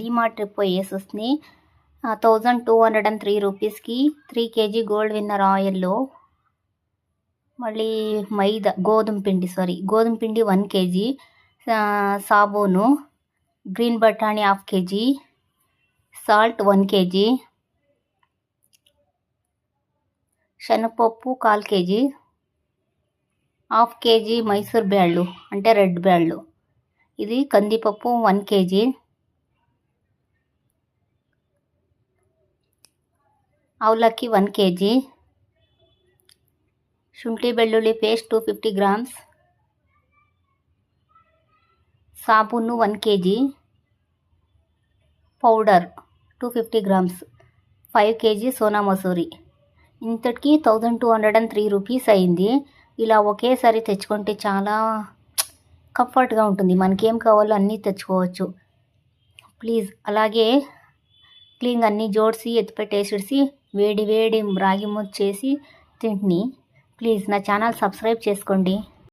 డిమార్ట్ పోయేసి వస్తుంది. 1203 రూపీస్కి 3 kg గోల్డ్ విన్నర్ ఆయిల్లో. మళ్ళీ గోధుమ పిండి 1 kg, సాబూను, గ్రీన్ బఠానీ 1/2 kg, సాల్ట్ 1 kg, శనగపప్పు 1/4 kg, 1/2 kg మైసూర్ బ్యాళ్ళు అంటే రెడ్ బ్యాళ్ళు, ఇది కందిపప్పు 1 kg, అవలక్కి 1 kg, శుంఠి వెల్లుల్లి పేస్ట్ 250 grams, సాబూను 1 kg, powder 250 grams, 5 kg Sona Masuri. ఇంతటికి 1203 రూపీస్ అయింది. ఇలా ఒకేసారి తెచ్చుకుంటే చాలా కంఫర్ట్గా ఉంటుంది. మనకేం కావాలో అన్నీ తెచ్చుకోవచ్చు. ప్లీజ్ అలాగే క్లీన్గా అన్నీ జోడిసి ఎత్తిపెట్టేసేసి వేడి రాగి ముద్ద చేసి తింటుని. ప్లీజ్ నా ఛానల్ సబ్స్క్రైబ్ చేసుకోండి.